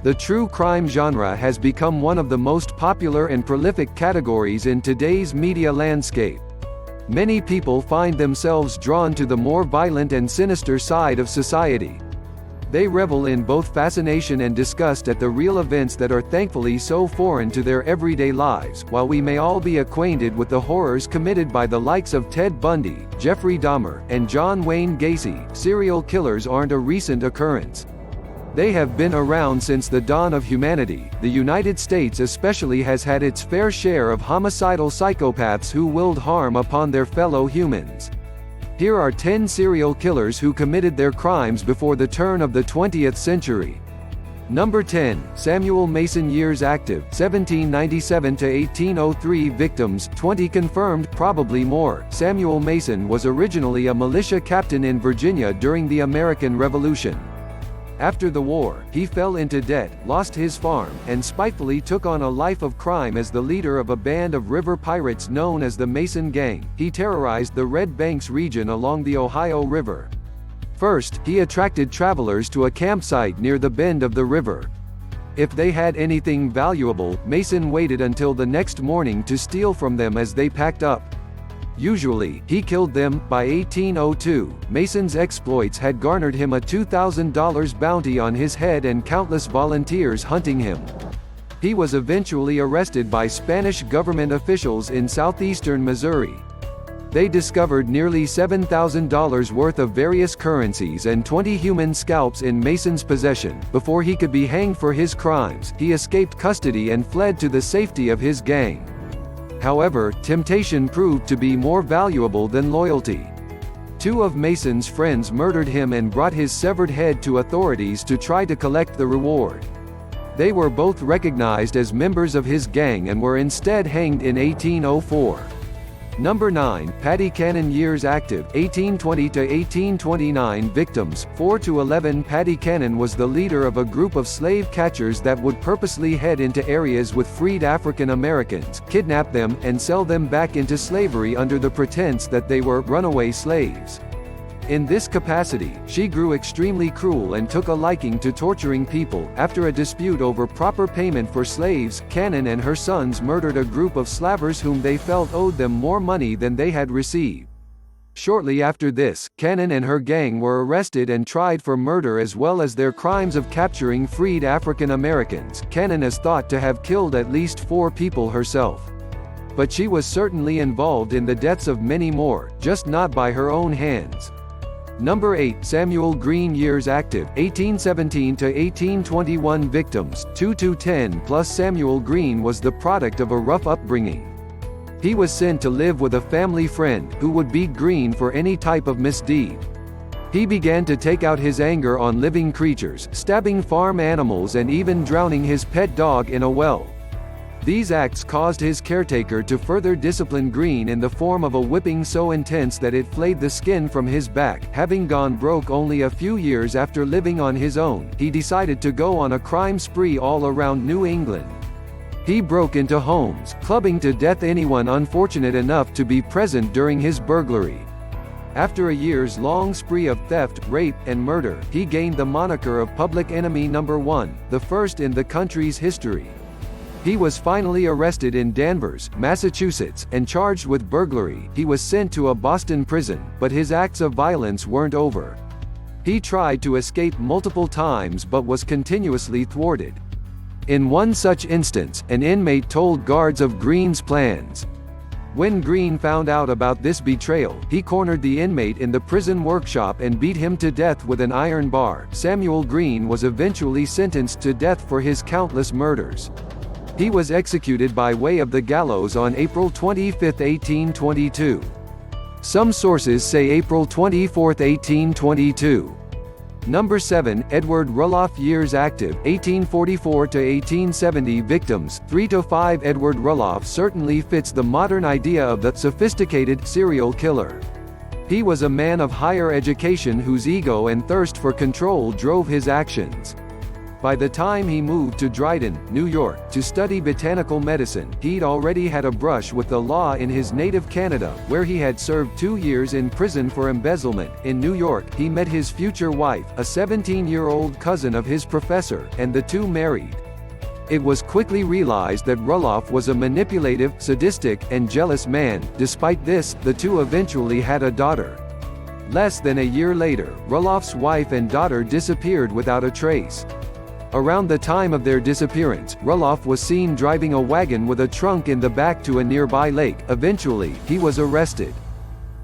The true crime genre has become one of the most popular and prolific categories in today's media landscape. Many people find themselves drawn to the more violent and sinister side of society. They revel in both fascination and disgust at the real events that are thankfully so foreign to their everyday lives. While we may all be acquainted with the horrors committed by the likes of Ted Bundy, Jeffrey Dahmer, and John Wayne Gacy, serial killers aren't a recent occurrence. They have been around since the dawn of humanity. The United States especially has had its fair share of homicidal psychopaths who willed harm upon their fellow humans. Here are 10 serial killers who committed their crimes before the turn of the 20th century. Number 10, Samuel Mason. Years active, 1797 to 1803. Victims, 20 confirmed, probably more. Samuel Mason was originally a militia captain in Virginia during the American Revolution. After the war, he fell into debt, lost his farm, and spitefully took on a life of crime as the leader of a band of river pirates known as the Mason Gang. He terrorized the Red Banks region along the Ohio River. First, he attracted travelers to a campsite near the bend of the river. If they had anything valuable, Mason waited until the next morning to steal from them as they packed up. Usually, he killed them. By 1802, Mason's exploits had garnered him a $2,000 bounty on his head and countless volunteers hunting him. He was eventually arrested by Spanish government officials in southeastern Missouri. They discovered nearly $7,000 worth of various currencies and 20 human scalps in Mason's possession. Before he could be hanged for his crimes, he escaped custody and fled to the safety of his gang. However, temptation proved to be more valuable than loyalty. Two of Mason's friends murdered him and brought his severed head to authorities to try to collect the reward. They were both recognized as members of his gang and were instead hanged in 1804. Number 9, Paddy Cannon. Years active, 1820 to 1829. Victims, 4 to 11. Paddy Cannon was the leader of a group of slave catchers that would purposely head into areas with freed African Americans, kidnap them, and sell them back into slavery under the pretense that they were runaway slaves. In this capacity, she grew extremely cruel and took a liking to torturing people. After a dispute over proper payment for slaves, Cannon and her sons murdered a group of slavers whom they felt owed them more money than they had received. Shortly after this, Cannon and her gang were arrested and tried for murder as well as their crimes of capturing freed African Americans. Cannon is thought to have killed at least 4 people herself. But she was certainly involved in the deaths of many more, just not by her own hands. Number 8, Samuel Green. Years active, 1817 to 1821. Victims, 2 to 10 plus. Samuel Green was the product of a rough upbringing. He was sent to live with a family friend, who would beat Green for any type of misdeed. He began to take out his anger on living creatures, stabbing farm animals and even drowning his pet dog in a well. These acts caused his caretaker to further discipline Green in the form of a whipping so intense that it flayed the skin from his back. Having gone broke only a few years after living on his own, he decided to go on a crime spree all around New England. He broke into homes, clubbing to death anyone unfortunate enough to be present during his burglary. After a years-long spree of theft, rape, and murder, he gained the moniker of Public Enemy No. 1, the first in the country's history. He was finally arrested in Danvers, Massachusetts, and charged with burglary. He was sent to a Boston prison, but his acts of violence weren't over. He tried to escape multiple times but was continuously thwarted. In one such instance, an inmate told guards of Green's plans. When Green found out about this betrayal, he cornered the inmate in the prison workshop and beat him to death with an iron bar. Samuel Green was eventually sentenced to death for his countless murders. He was executed by way of the gallows on April 25, 1822. Some sources say April 24, 1822. Number 7, Edward Rulloff. Years active, 1844 to 1870. Victims, 3 to 5. Edward Rulloff certainly fits the modern idea of the sophisticated serial killer. He was a man of higher education whose ego and thirst for control drove his actions. By the time he moved to Dryden, New York, to study botanical medicine, he'd already had a brush with the law in his native Canada, where he had served 2 years in prison for embezzlement. In New York, he met his future wife, a 17-year-old cousin of his professor, and the two married. It was quickly realized that Roloff was a manipulative, sadistic, and jealous man. Despite this, the two eventually had a daughter. Less than a year later, Roloff's wife and daughter disappeared without a trace. Around the time of their disappearance, Roloff was seen driving a wagon with a trunk in the back to a nearby lake. Eventually, he was arrested.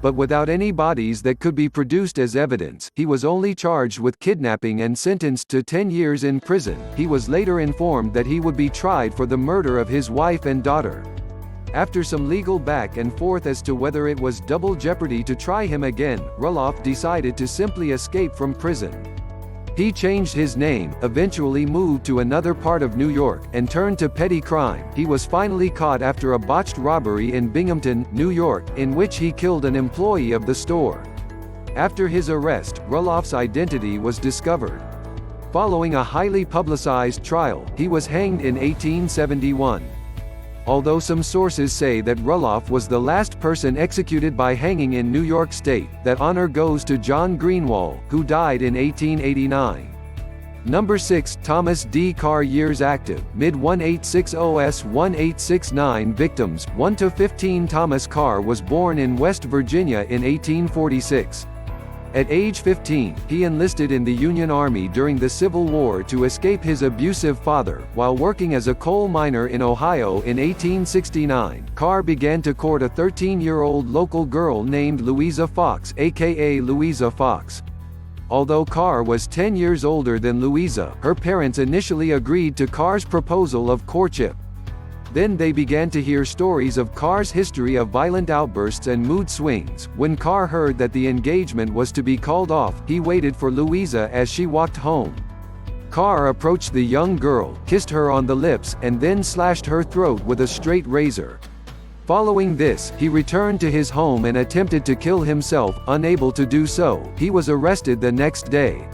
But without any bodies that could be produced as evidence, he was only charged with kidnapping and sentenced to 10 years in prison. He was later informed that he would be tried for the murder of his wife and daughter. After some legal back and forth as to whether it was double jeopardy to try him again, Roloff decided to simply escape from prison. He changed his name, eventually moved to another part of New York, and turned to petty crime. He was finally caught after a botched robbery in Binghamton, New York, in which he killed an employee of the store. After his arrest, Roloff's identity was discovered. Following a highly publicized trial, he was hanged in 1871. Although some sources say that Roloff was the last person executed by hanging in New York State, that honor goes to John Greenwald, who died in 1889. Number 6. Thomas D. Carr. Years active, mid-1860s-1869 Victims, 1 to 15 Thomas Carr was born in West Virginia in 1846. At age 15, he enlisted in the Union Army during the Civil War to escape his abusive father. While working as a coal miner in Ohio in 1869, Carr began to court a 13-year-old local girl named Louisa Fox, aka Louisa Fox. Although Carr was 10 years older than Louisa, her parents initially agreed to Carr's proposal of courtship. Then they began to hear stories of Carr's history of violent outbursts and mood swings. When Carr heard that the engagement was to be called off, he waited for Louisa as she walked home. Carr approached the young girl, kissed her on the lips, and then slashed her throat with a straight razor. Following this, he returned to his home and attempted to kill himself. Unable to do so, he was arrested the next day.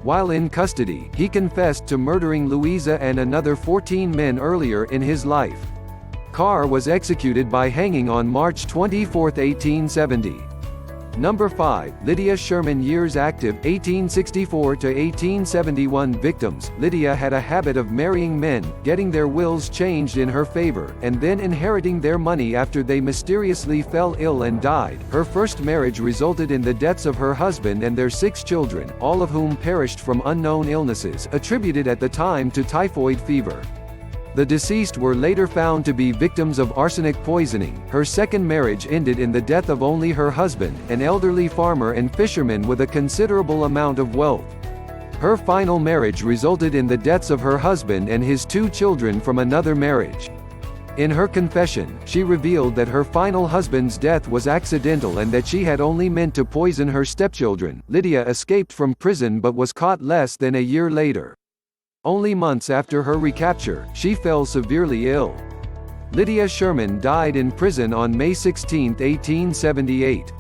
While in custody, he confessed to murdering Louisa and another 14 men earlier in his life. Carr was executed by hanging on March 24, 1870. Number 5. Lydia Sherman. Years active, 1864 to 1871 Victims, Lydia had a habit of marrying men, getting their wills changed in her favor, and then inheriting their money after they mysteriously fell ill and died. Her first marriage resulted in the deaths of her husband and their 6 children, all of whom perished from unknown illnesses, attributed at the time to typhoid fever. The deceased were later found to be victims of arsenic poisoning. Her second marriage ended in the death of only her husband, an elderly farmer and fisherman with a considerable amount of wealth. Her final marriage resulted in the deaths of her husband and his 2 children from another marriage. In her confession, she revealed that her final husband's death was accidental and that she had only meant to poison her stepchildren. Lydia escaped from prison but was caught less than a year later. Only months after her recapture, she fell severely ill. Lydia Sherman died in prison on May 16, 1878.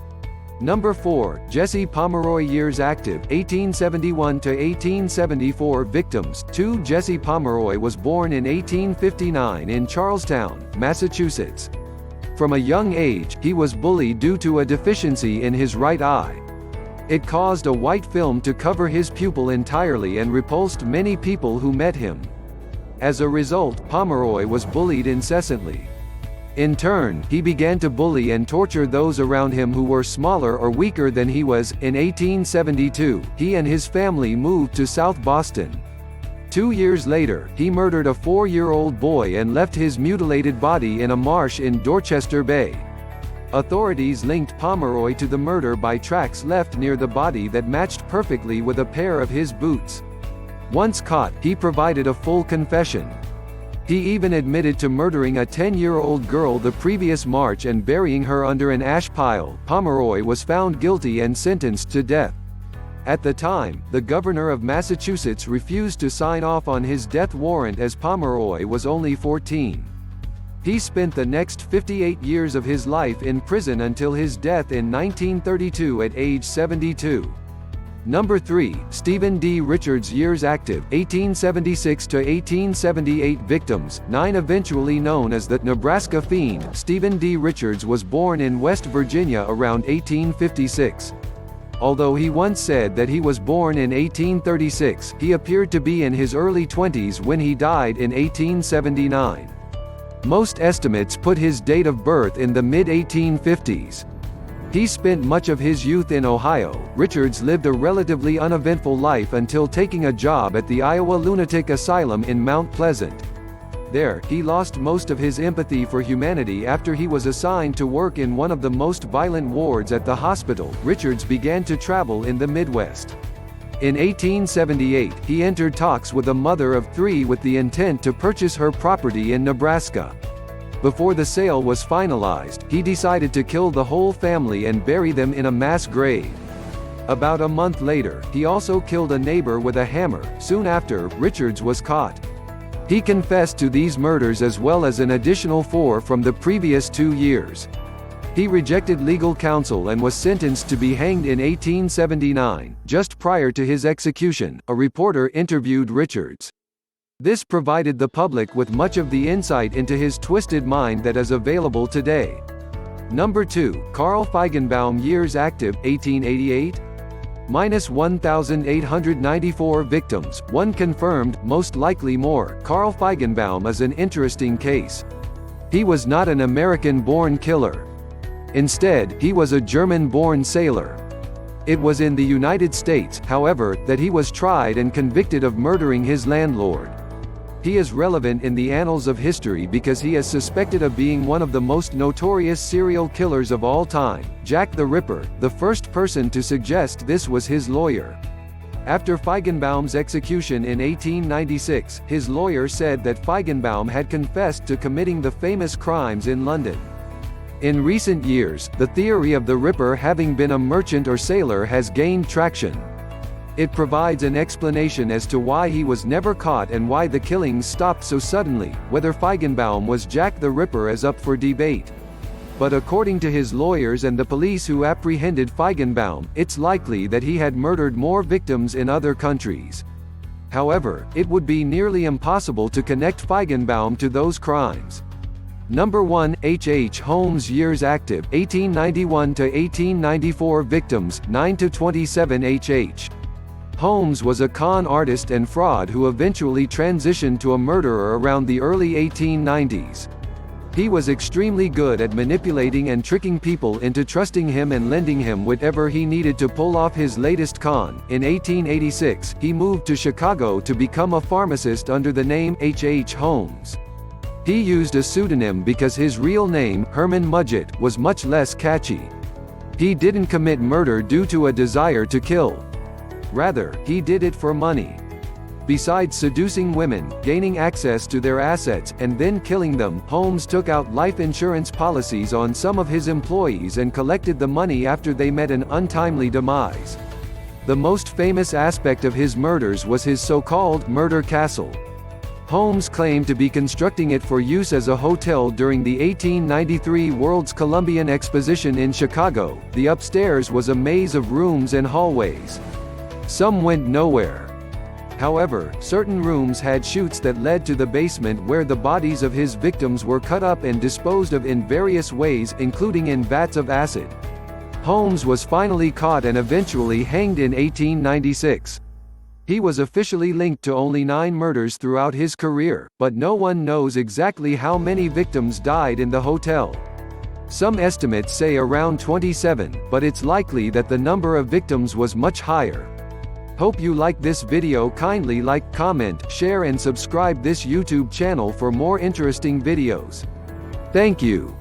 Number 4. Jesse Pomeroy. Years active, 1871 to 1874 Victims, 2 Jesse Pomeroy was born in 1859 in Charlestown, Massachusetts. From a young age, he was bullied due to a deficiency in his right eye. It caused a white film to cover his pupil entirely and repulsed many people who met him. As a result, Pomeroy was bullied incessantly. In turn, he began to bully and torture those around him who were smaller or weaker than he was. In 1872, he and his family moved to South Boston. 2 years later, he murdered a 4-year-old boy and left his mutilated body in a marsh in Dorchester Bay. Authorities linked Pomeroy to the murder by tracks left near the body that matched perfectly with a pair of his boots. Once caught, he provided a full confession. He even admitted to murdering a 10-year-old girl the previous March and burying her under an ash pile. Pomeroy was found guilty and sentenced to death. At the time, the governor of Massachusetts refused to sign off on his death warrant as Pomeroy was only 14. He spent the next 58 years of his life in prison until his death in 1932 at age 72. Number 3, Stephen D. Richards. Years active, 1876 to 1878. Victims, 9. Eventually known as the Nebraska Fiend, Stephen D. Richards was born in West Virginia around 1856. Although he once said that he was born in 1836, he appeared to be in his early 20s when he died in 1879. Most estimates put his date of birth in the mid-1850s. He spent much of his youth in Ohio. Richards lived a relatively uneventful life until taking a job at the Iowa Lunatic Asylum in Mount Pleasant. There, he lost most of his empathy for humanity after he was assigned to work in one of the most violent wards at the hospital. Richards began to travel in the Midwest. In 1878, he entered talks with a mother of 3 with the intent to purchase her property in Nebraska. Before the sale was finalized, he decided to kill the whole family and bury them in a mass grave. About a month later, he also killed a neighbor with a hammer. Soon after, Richards was caught. He confessed to these murders as well as an additional 4 from the previous 2 years. He rejected legal counsel and was sentenced to be hanged in 1879. Just prior to his execution, a reporter interviewed Richards. This provided the public with much of the insight into his twisted mind that is available today. Number 2, Carl Feigenbaum. Years active, 1888? -1,894 victims, 1 confirmed, most likely more. Carl Feigenbaum is an interesting case. He was not an American-born killer. Instead, he was a German-born sailor. It was in the United States, however, that he was tried and convicted of murdering his landlord. He is relevant in the annals of history because he is suspected of being one of the most notorious serial killers of all time. Jack the Ripper, the first person to suggest this was his lawyer. After Feigenbaum's execution in 1896, his lawyer said that Feigenbaum had confessed to committing the famous crimes in London. In recent years, the theory of the Ripper having been a merchant or sailor has gained traction. It provides an explanation as to why he was never caught and why the killings stopped so suddenly. Whether Feigenbaum was Jack the Ripper is up for debate. But according to his lawyers and the police who apprehended Feigenbaum, it's likely that he had murdered more victims in other countries. However, it would be nearly impossible to connect Feigenbaum to those crimes. Number 1, H. H. Holmes. Years active, 1891 to 1894. Victims, 9 to 27. H. H. Holmes was a con artist and fraud who eventually transitioned to a murderer around the early 1890s. He was extremely good at manipulating and tricking people into trusting him and lending him whatever he needed to pull off his latest con. In 1886, he moved to Chicago to become a pharmacist under the name H. H. Holmes. He used a pseudonym because his real name, Herman Mudgett, was much less catchy. He didn't commit murder due to a desire to kill. Rather, he did it for money. Besides seducing women, gaining access to their assets, and then killing them, Holmes took out life insurance policies on some of his employees and collected the money after they met an untimely demise. The most famous aspect of his murders was his so-called murder castle. Holmes claimed to be constructing it for use as a hotel during the 1893 World's Columbian Exposition in Chicago. The upstairs was a maze of rooms and hallways. Some went nowhere. However, certain rooms had chutes that led to the basement where the bodies of his victims were cut up and disposed of in various ways, including in vats of acid. Holmes was finally caught and eventually hanged in 1896. He was officially linked to only 9 murders throughout his career, but no one knows exactly how many victims died in the hotel. Some estimates say around 27, but it's likely that the number of victims was much higher. Hope you like this video. Kindly like, comment, share and subscribe this YouTube channel for more interesting videos. Thank you.